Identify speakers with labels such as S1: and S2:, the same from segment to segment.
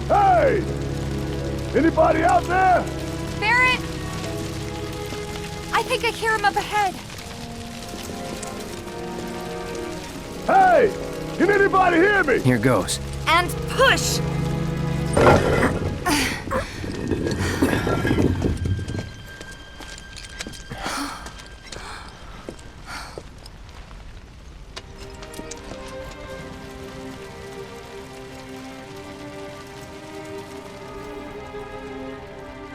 S1: Hey! Anybody out there?
S2: Barrett! I think I hear him up ahead.
S1: Hey! Can anybody hear me?
S3: Here goes.
S2: And push!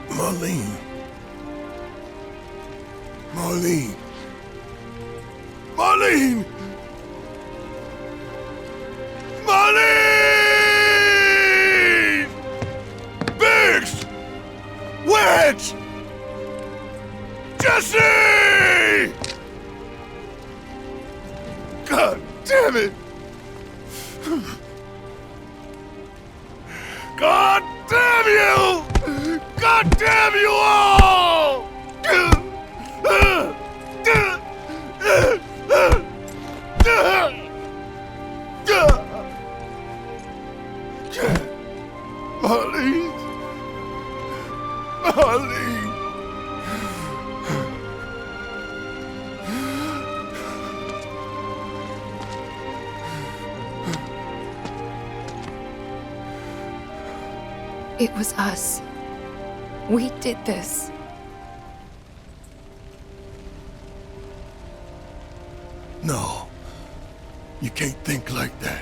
S4: Marlene. Marlene. Marlene! Marlene! Biggs! Wedge! Jesse! God damn it! God damn you! God damn you all! Marlene! Marlene!
S2: It was us. We did this.
S4: No. You can't think like that.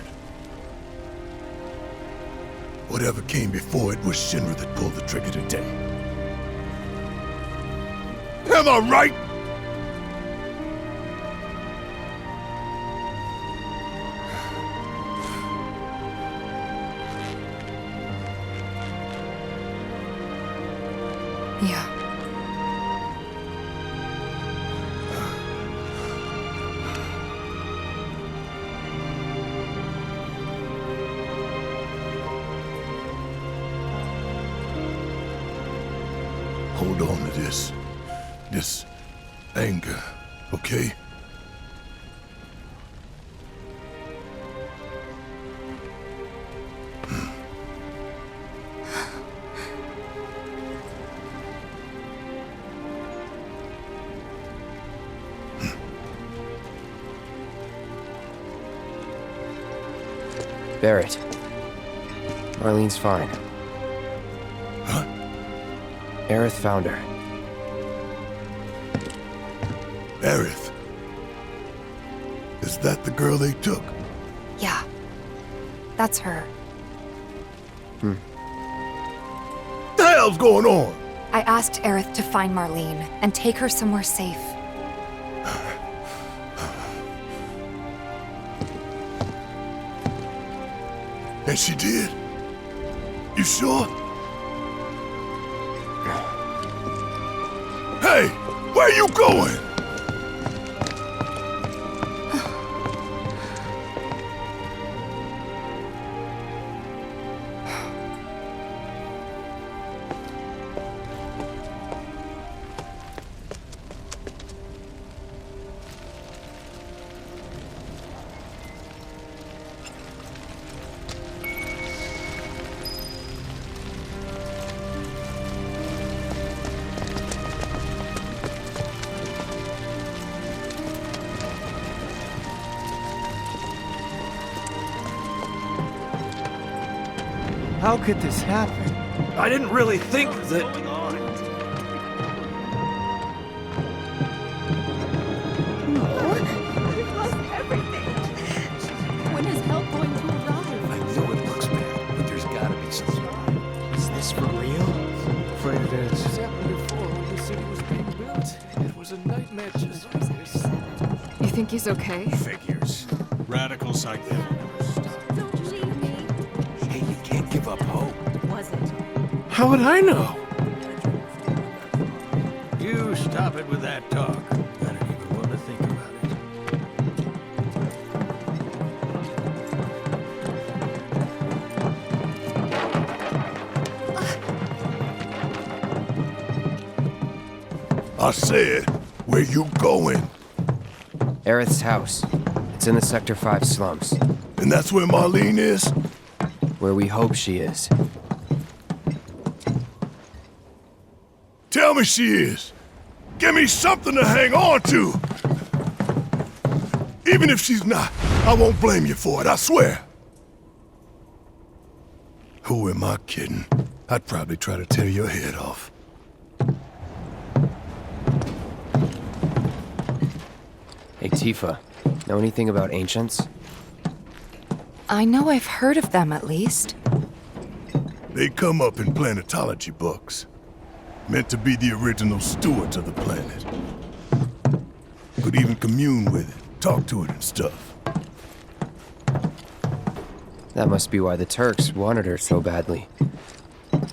S4: Whatever came before it was Shinra that pulled the trigger today. Am I right?
S2: Yeah.
S4: Hold on to this anger, okay?
S3: Barrett. Marlene's fine.
S4: Huh?
S3: Aerith found her.
S4: Aerith. Is that the girl they took?
S2: Yeah. That's her.
S4: The hell's going on?
S2: I asked Aerith to find Marlene and take her somewhere safe.
S4: And she did? You sure? Hey, where you going?
S5: How could this happen?
S6: I didn't really think that...
S7: We've lost everything. When is help going to arrive?
S6: I know it looks bad, but there's gotta be something.
S5: Is this for real? Afraid it is.
S6: This happened before when the city was being built. It was a nightmare just like this.
S2: You think he's okay?
S6: Figures.
S8: Radical psychiatric.
S7: Don't leave me.
S6: Hey, you can't give up hope.
S7: Was it?
S5: How would I know?
S6: You stop it with that talk. I don't even want to think about it.
S4: I said, where you going?
S3: Aerith's house. It's in the Sector 5 slums.
S4: And that's where Marlene is?
S3: Where we hope she is.
S4: Tell me she is. Give me something to hang on to. Even if she's not, I won't blame you for it, I swear. Who am I kidding? I'd probably try to tear your head off.
S3: Hey, Tifa. Know anything about ancients?
S2: I know I've heard of them at least.
S4: They come up in planetology books. Meant to be the original stewards of the planet. Could even commune with it, talk to it and stuff.
S3: That must be why the Turks wanted her so badly.
S8: Within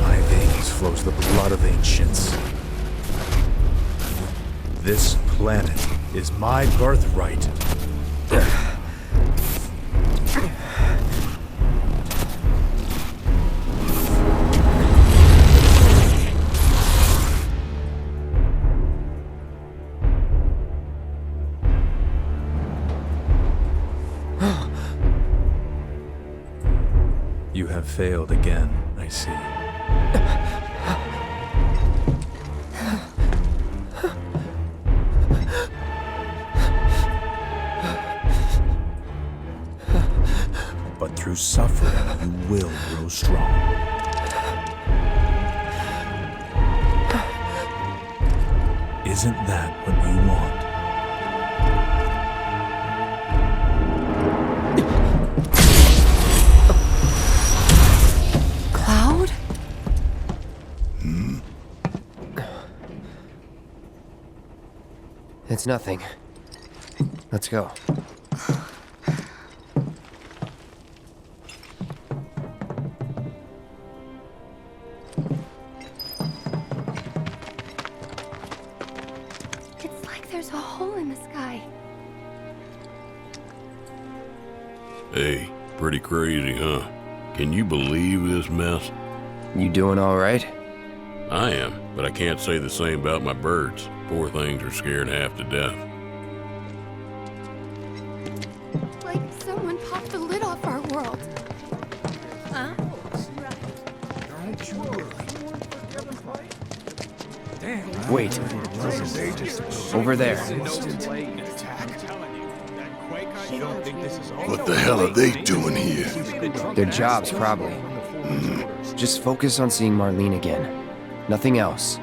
S8: my veins flows the blood of ancients. This planet is my birthright. You have failed again, I see. But through suffering, you will grow strong. Isn't that what you want?
S2: Cloud?
S3: It's nothing. Let's go.
S7: It's like there's a hole in the sky.
S1: Hey, pretty crazy, huh? Can you believe this mess?
S3: You doing all right?
S1: I am, but I can't say the same about my birds. Poor things are scared half to death.
S7: Like someone popped the lid off our world. Huh?
S3: Wait. Over there.
S4: What the hell are they doing here?
S3: Their jobs, probably. Just focus on seeing Marlene again. Nothing else.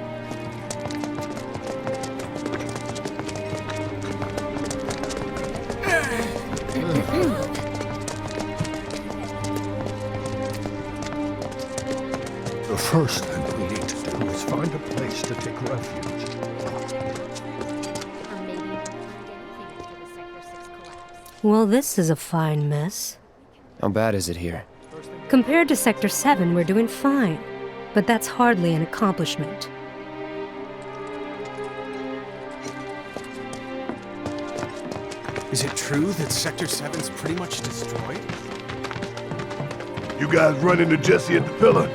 S9: The first thing we need to do is find a place to take refuge.
S7: Or maybe anything after the Sector 6 collapse.
S10: Well, this is a fine mess.
S3: How bad is it here?
S10: Compared to Sector 7, we're doing fine. But that's hardly an accomplishment.
S5: Is it true that Sector 7's pretty much destroyed?
S4: You guys run into Jesse at the pillar?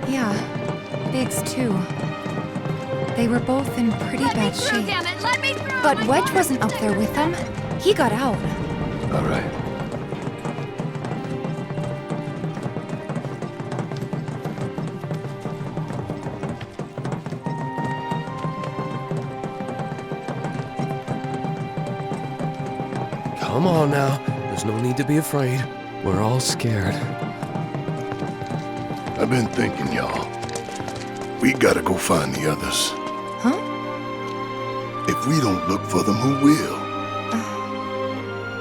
S2: Yeah, Biggs too. They were both in pretty bad shape.
S7: Damn it, let me through!
S2: But Wedge wasn't up there with them. He got out.
S4: All right.
S6: Come on now. There's no need to be afraid. We're all scared.
S4: I've been thinking, y'all. We gotta go find the others.
S2: Huh?
S4: If we don't look for them, who will?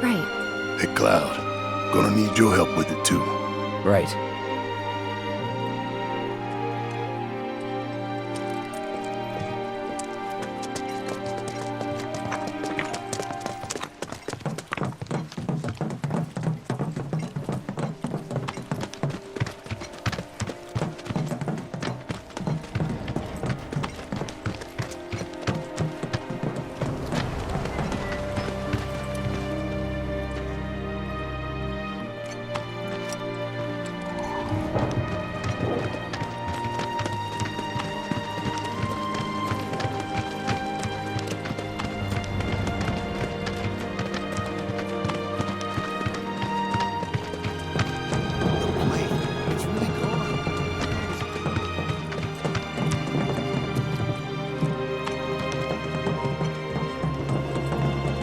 S2: Right.
S4: Hey, Cloud. Gonna need your help with it, too.
S3: Right.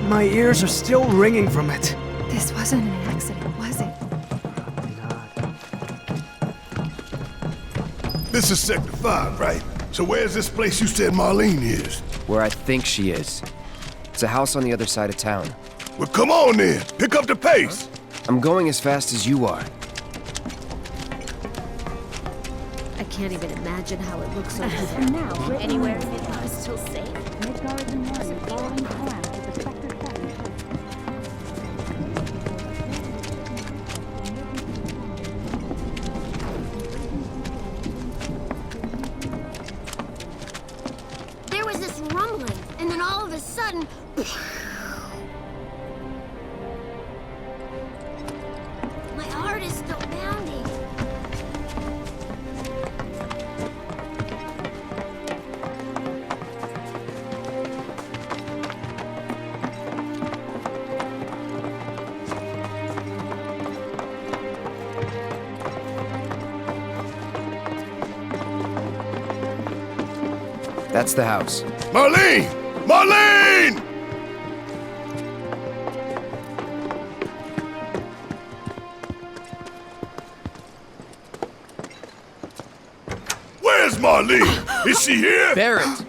S5: My ears are still ringing from it.
S2: This wasn't an accident, was it?
S4: This is Sector 5, right? So where's this place you said Marlene is?
S3: Where I think she is. It's a house on the other side of town.
S4: Well, come on then. Pick up the pace.
S3: I'm going as fast as you are.
S11: I can't even imagine how it looks over there. Anywhere Midgar is still safe? Midgar is in one, following plan to the Sector 7.
S7: There was this rumbling, and then all of a sudden... My heart is still pounding.
S3: That's the house.
S4: Marlene! Marlene! Where's Marlene? Is she here?
S3: Barrett!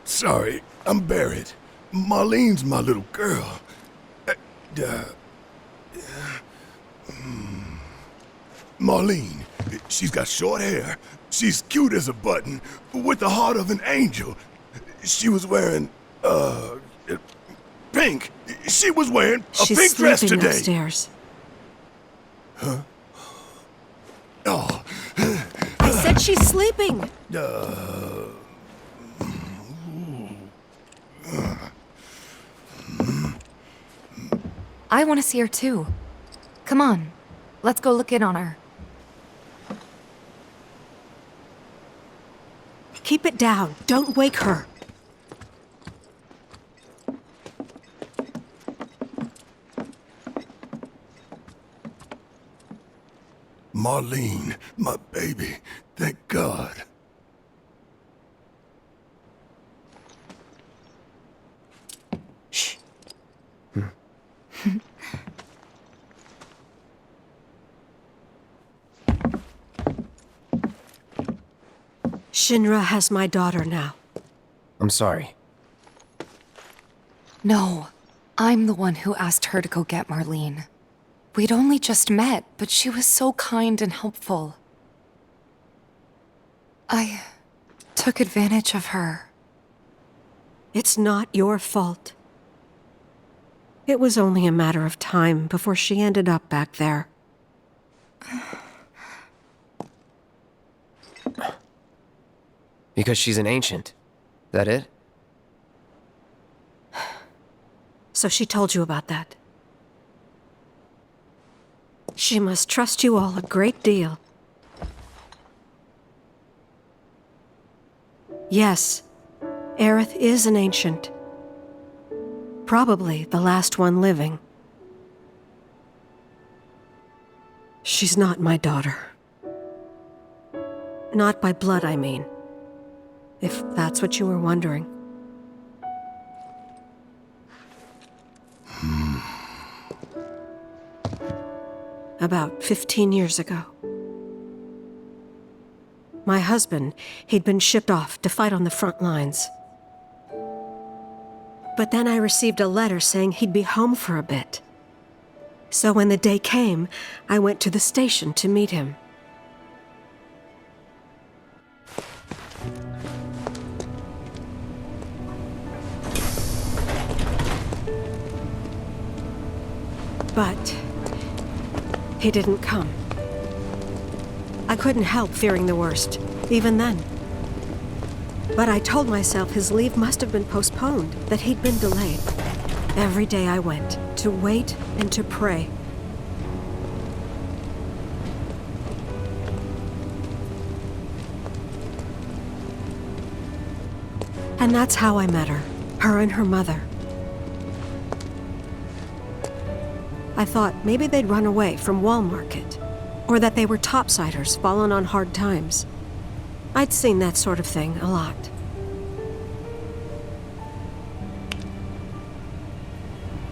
S4: Sorry, I'm Barrett. Marlene's my little girl. Marlene, she's got short hair. She's cute as a button, with the heart of an angel. She was wearing, pink. She was wearing a pink dress today.
S10: Upstairs.
S4: Huh? Oh.
S10: I said she's sleeping.
S2: I want to see her too. Come on, let's go look in on her.
S10: Keep it down. Don't wake her.
S4: Marlene, my baby. Thank God.
S3: Shh.
S10: Shinra has my daughter now.
S3: I'm sorry.
S2: No, I'm the one who asked her to go get Marlene. We'd only just met, but she was so kind and helpful. I took advantage of her.
S10: It's not your fault. It was only a matter of time before she ended up back there.
S3: Because she's an ancient. That it?
S10: So she told you about that. She must trust you all a great deal. Yes, Aerith is an ancient. Probably the last one living. She's not my daughter. Not by blood, I mean. If that's what you were wondering. About 15 years ago. My husband, he'd been shipped off to fight on the front lines. But then I received a letter saying he'd be home for a bit. So when the day came, I went to the station to meet him. But he didn't come. I couldn't help fearing the worst, even then. But I told myself his leave must have been postponed, that he'd been delayed. Every day I went, to wait and to pray. And that's how I met her and her mother. I thought maybe they'd run away from Wall Market, or that they were topsiders fallen on hard times. I'd seen that sort of thing a lot.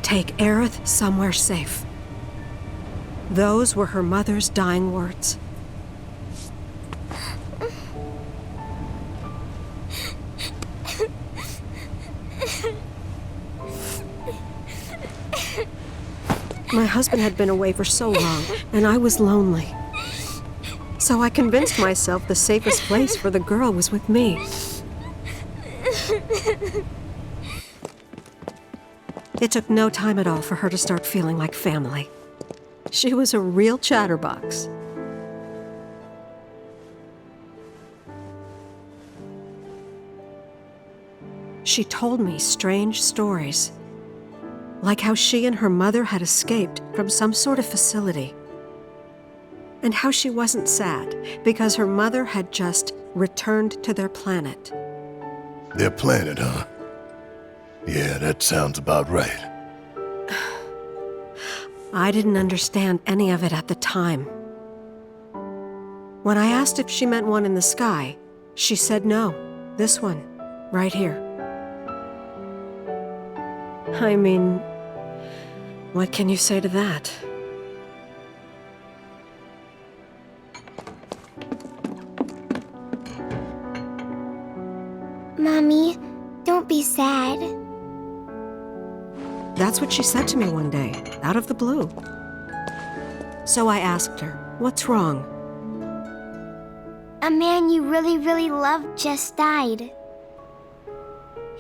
S10: Take Aerith somewhere safe. Those were her mother's dying words. My husband had been away for so long, and I was lonely. So I convinced myself the safest place for the girl was with me. It took no time at all for her to start feeling like family. She was a real chatterbox. She told me strange stories, like how she and her mother had escaped from some sort of facility, and how she wasn't sad because her mother had just returned to their planet.
S4: Their planet, huh? Yeah, that sounds about right.
S10: I didn't understand any of it at the time. When I asked if she meant one in the sky, she said no, this one, right here. I mean, what can you say to that?
S7: Mommy, don't be sad.
S10: That's what she said to me one day, out of the blue. So I asked her, what's wrong?
S7: A man you really, really loved just died.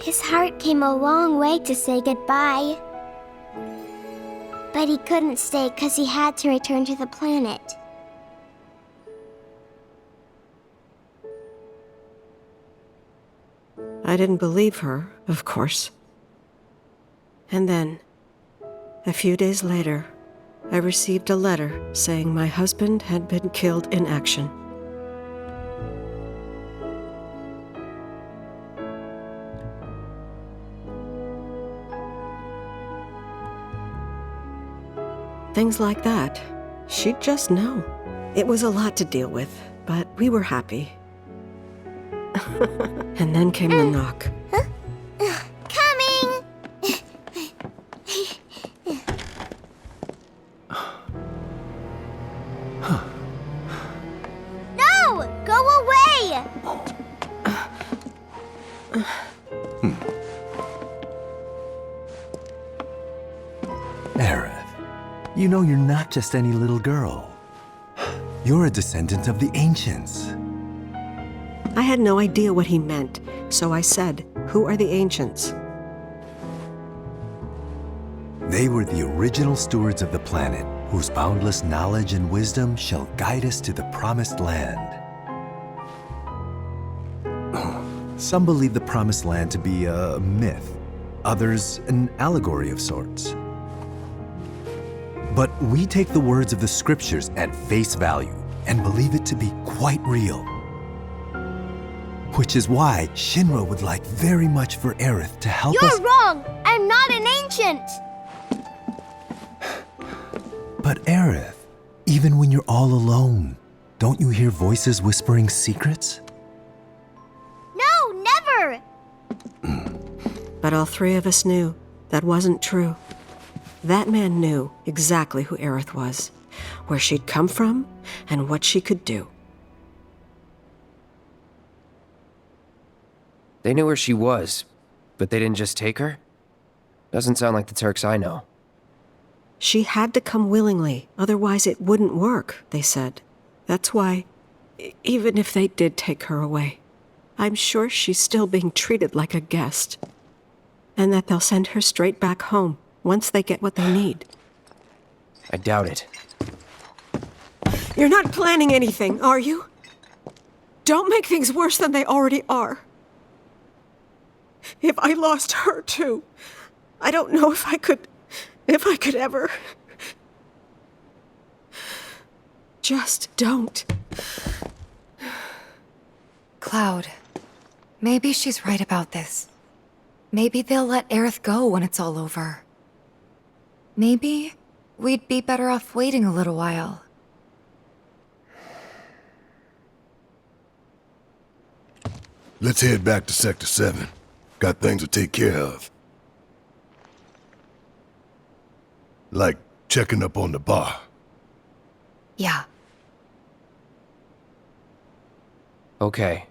S7: His heart came a long way to say goodbye. But he couldn't stay because he had to return to the planet.
S10: I didn't believe her, of course. And then, a few days later, I received a letter saying my husband had been killed in action. Things like that, she'd just know. It was a lot to deal with, but we were happy. And then came the knock.
S7: Coming! No! Go away!
S12: Aerith, you know you're not just any little girl. You're a descendant of the ancients.
S10: I had no idea what he meant, so I said, "Who are the ancients?"
S12: They were the original stewards of the planet, whose boundless knowledge and wisdom shall guide us to the promised land. Some believe the promised land to be a myth, others an allegory of sorts. But we take the words of the scriptures at face value and believe it to be quite real. Which is why Shinra would like very much for Aerith to help us—
S7: You're wrong! I'm not an ancient!
S12: But Aerith, even when you're all alone, don't you hear voices whispering secrets?
S7: No, never!
S10: But all three of us knew that wasn't true. That man knew exactly who Aerith was, where she'd come from, and what she could do.
S3: They knew where she was, but they didn't just take her? Doesn't sound like the Turks I know.
S10: She had to come willingly, otherwise it wouldn't work, they said. That's why, even if they did take her away, I'm sure she's still being treated like a guest. And that they'll send her straight back home once they get what they need.
S3: I doubt it.
S10: You're not planning anything, are you? Don't make things worse than they already are. If I lost her too, I don't know if I could ever. Just don't.
S2: Cloud, maybe she's right about this. Maybe they'll let Aerith go when it's all over. Maybe we'd be better off waiting a little while.
S4: Let's head back to Sector 7. Got things to take care of. Like checking up on the bar.
S2: Yeah.
S3: Okay.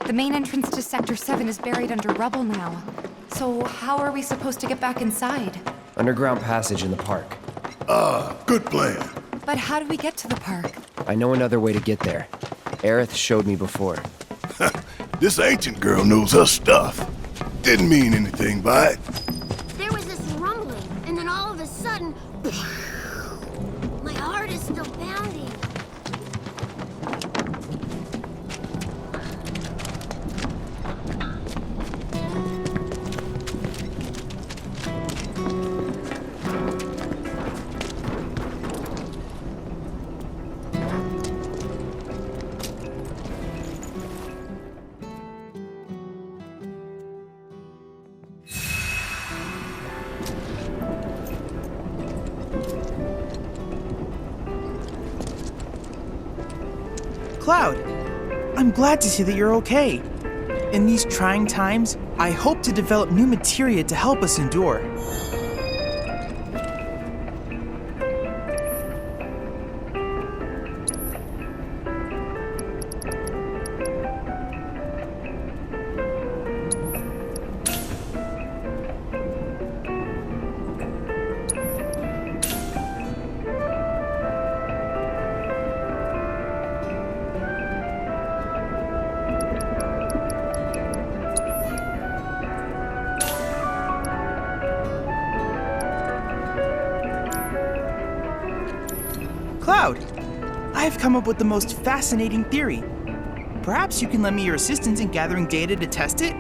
S2: The main entrance to Sector 7 is buried under rubble now. So how are we supposed to get back inside?
S3: Underground passage in the park.
S4: Good plan.
S2: But how do we get to the park?
S3: I know another way to get there. Aerith showed me before.
S4: This ancient girl knows her stuff. Didn't mean anything by it.
S7: There was this rumbling, and then all of a sudden, my heart is still pounding.
S13: Cloud, I'm glad to see that you're okay. In these trying times, I hope to develop new materia to help us endure. Cloud, I have come up with the most fascinating theory. Perhaps you can lend me your assistance in gathering data to test it?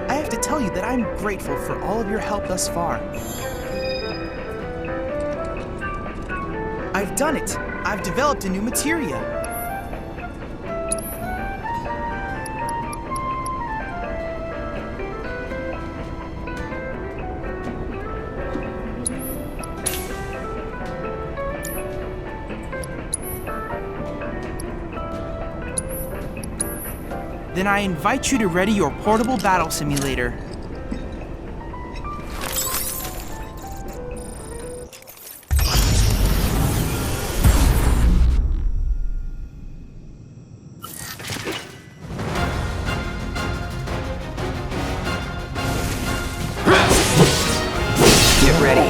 S13: I have to tell you that I'm grateful for all of your help thus far. I've done it! I've developed a new materia! Then I invite you to ready your portable battle simulator.
S3: Get ready.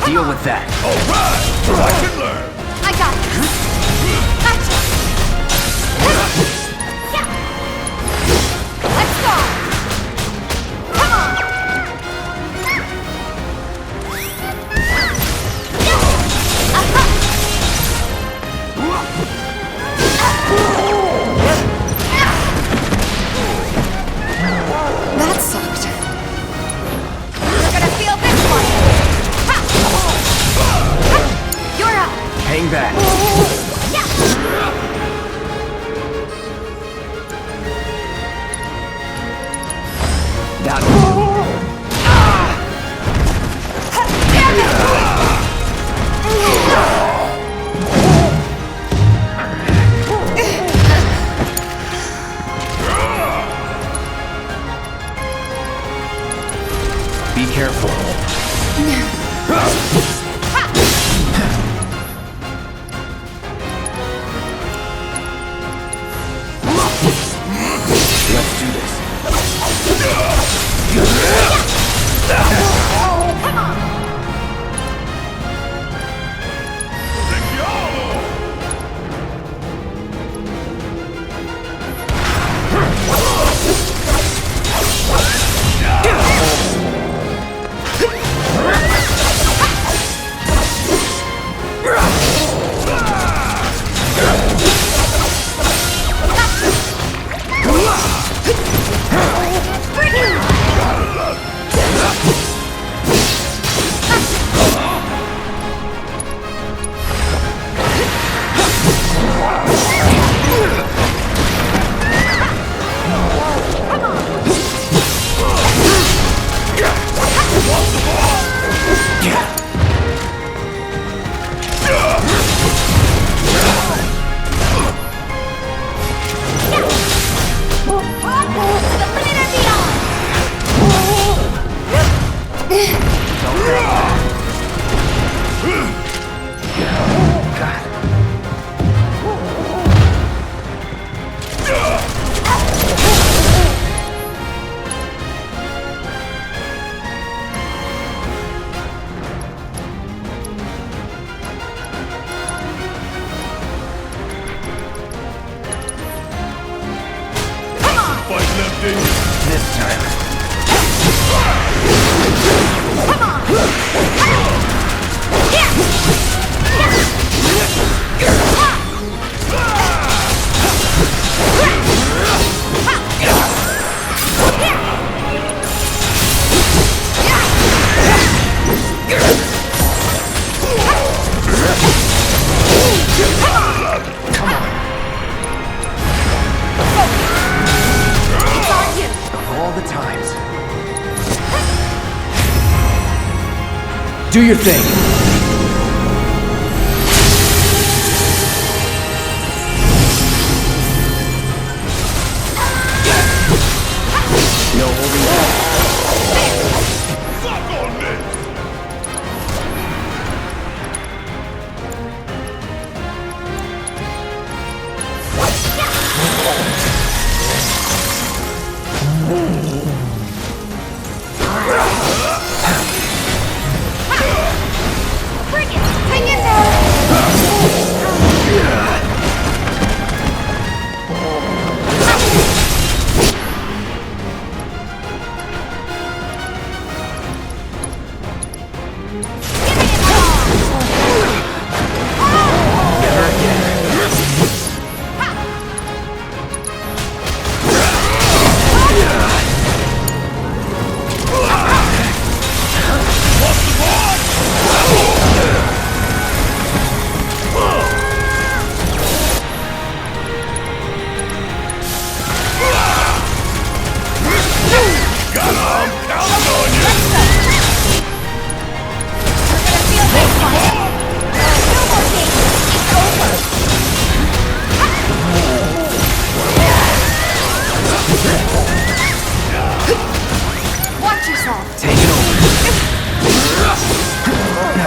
S3: Deal with that.
S4: All right, I can learn.
S2: I got it! Let's go! Come on! That sucked. You're gonna feel this one! You're up!
S3: Hang back. That'll do. Be careful. Let's do this.
S4: didn't you?
S3: This time. All the times. Do your thing. No holding back.
S4: Suck on me!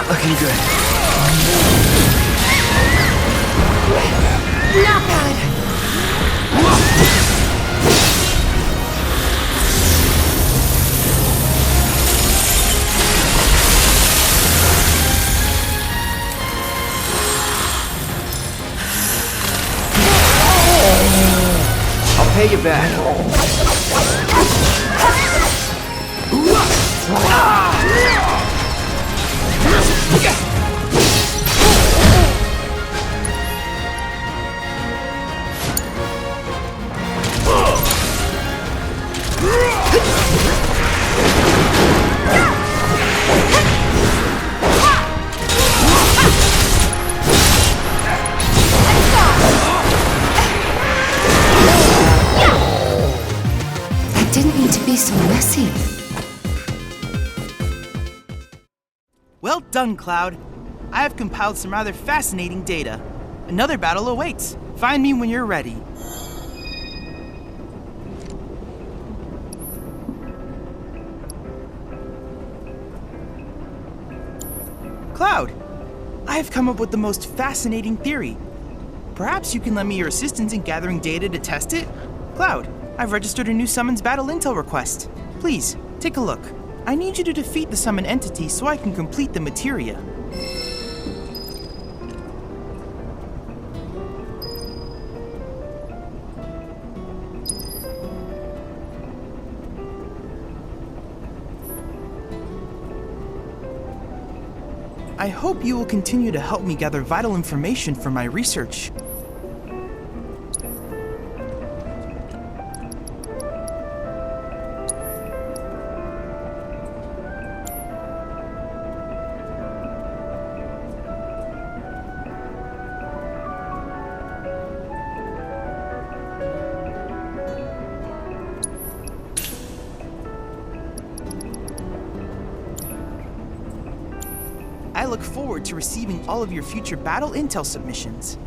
S3: Looking good.
S2: Not bad.
S3: I'll pay you back.
S2: That didn't need to be so messy.
S13: Well done, Cloud. I have compiled some rather fascinating data. Another battle awaits. Find me when you're ready. Cloud, I have come up with the most fascinating theory. Perhaps you can lend me your assistance in gathering data to test it? Cloud, I've registered a new summons battle intel request. Please, take a look. I need you to defeat the summon entity so I can complete the materia. I hope you will continue to help me gather vital information for my research. I look forward to receiving all of your future battle intel submissions.